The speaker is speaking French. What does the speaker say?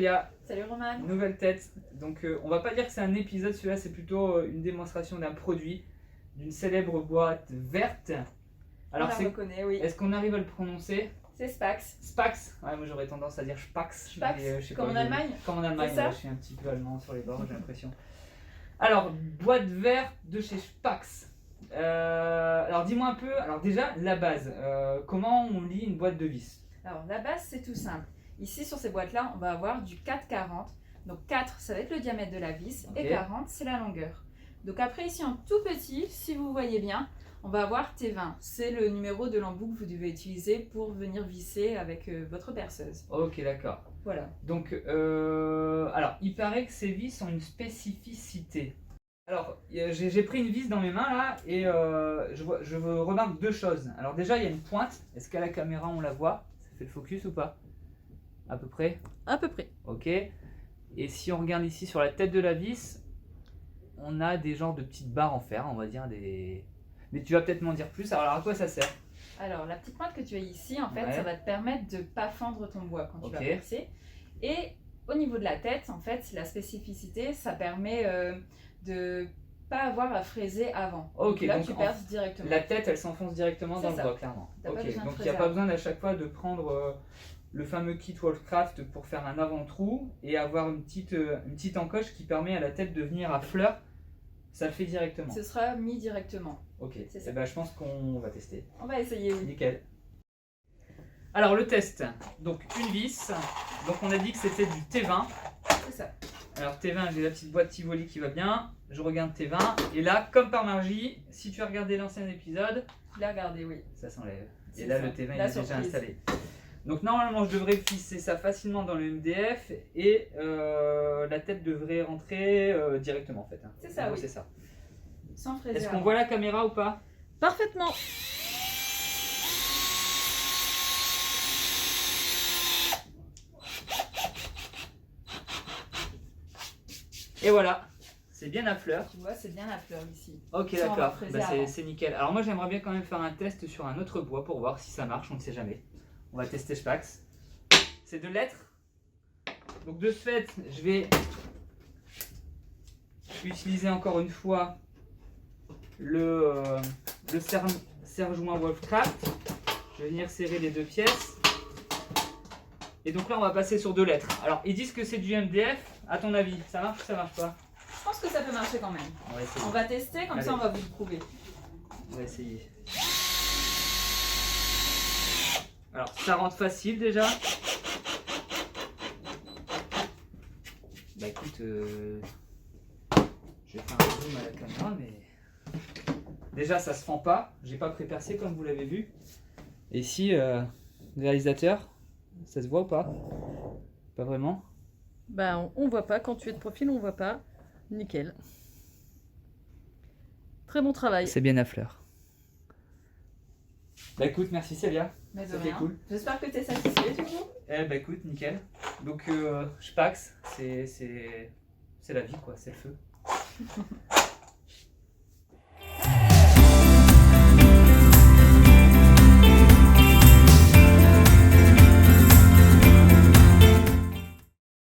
Célia. Salut Roman. Nouvelle tête. Donc on va pas dire que c'est un épisode, celui-là c'est plutôt une démonstration d'un produit, d'une célèbre boîte verte. Alors on la reconnaît, oui. Est-ce qu'on arrive à le prononcer? C'est Spax. Spax. Ouais, moi j'aurais tendance à dire Spax. Spax, je sais comme pas, en Allemagne. Comme en Allemagne, C'est ça, ouais, je suis un petit peu allemand sur les bords, j'ai l'impression. Alors, boîte verte de chez Spax. Alors dis-moi un peu, alors déjà la base, comment on lit une boîte de vis? Alors la base c'est tout simple. Ici sur ces boîtes là on va avoir du 4,40. Donc 4 ça va être le diamètre de la vis et 40 c'est la longueur. Donc après ici en tout petit, si vous voyez bien, on va avoir T20. C'est le numéro de l'embout que vous devez utiliser pour venir visser avec votre perceuse. Ok, d'accord. Voilà. Donc, alors il paraît que ces vis ont une spécificité. Alors, j'ai pris une vis dans mes mains là et je remarque deux choses. Alors déjà, il y a une pointe. Est-ce qu'à la caméra on la voit? Ça fait le focus ou pas? À peu près? À peu près. Ok. Et si on regarde ici sur la tête de la vis, on a des genres de petites barres en fer, on va dire des... Mais tu vas peut-être m'en dire plus. Alors à quoi ça sert? Alors la petite pointe que tu as ici, en fait, Ouais. ça va te permettre de ne pas fendre ton bois quand tu vas Ok. percer. Et au niveau de la tête, en fait, la spécificité, ça permet de pas avoir à fraiser avant. Ok, là, donc tu perces directement. la tête, elle s'enfonce directement dans C'est le ça. bois, clairement. T'as pas Ok, besoin de donc il n'y a fraiser pas avant. besoin à chaque fois de prendre le fameux kit Wolfcraft pour faire un avant-trou et avoir une petite encoche qui permet à la tête de venir à fleur. Ça le fait directement. Ce sera mis directement. Ok, C'est ça. et ben, je pense qu'on va tester. On va essayer, oui. Nickel. Alors le test, donc une vis, donc on a dit que c'était du T20. C'est ça. Alors T20, j'ai la petite boîte Tivoli qui va bien, je regarde T20, et là, comme par magie, si tu as regardé l'ancien épisode, Tu l'as regardé, oui. ça s'enlève. Et C'est là, ça. le T20 il La est déjà surprise. installé. Donc normalement, je devrais fisser ça facilement dans le MDF, et la tête devrait rentrer directement en fait. Hein. C'est ça, En gros, oui. c'est ça. Sans fraiser Est-ce qu'on avant. voit la caméra ou pas? Parfaitement. Et voilà, c'est bien à fleur. Tu vois, c'est bien la fleur ici. Ok, Ça, on va d'accord, fraiser bah, avant. c'est nickel. Alors moi j'aimerais bien quand même faire un test sur un autre bois pour voir si ça marche, on ne sait jamais. On va tester Spax. C'est de l'être. Donc de ce fait, je vais utiliser encore une fois le serre-joint Wolfcraft. Je vais venir serrer les deux pièces. Et donc là on va passer sur de l'être. Alors ils disent que c'est du MDF. À ton avis, ça marche ou ça marche pas? Je pense que ça peut marcher quand même. On va essayer. On va tester, comme Allez. ça on va vous le prouver. On va essayer. Alors, ça rentre facile déjà. Bah écoute, je vais faire un zoom à la caméra, mais déjà ça se fend pas. J'ai pas pré-percé comme vous l'avez vu. Et ici, réalisateur, ça se voit ou pas? Pas vraiment. Bah, on voit pas, quand tu es de profil, on voit pas. Nickel. Très bon travail. C'est bien à fleur. Bah écoute, merci Célia. Mais de C'était rien. cool. J'espère que tu es satisfait du coup. Eh bah écoute, nickel. Donc Spax, c'est la vie quoi, c'est le feu.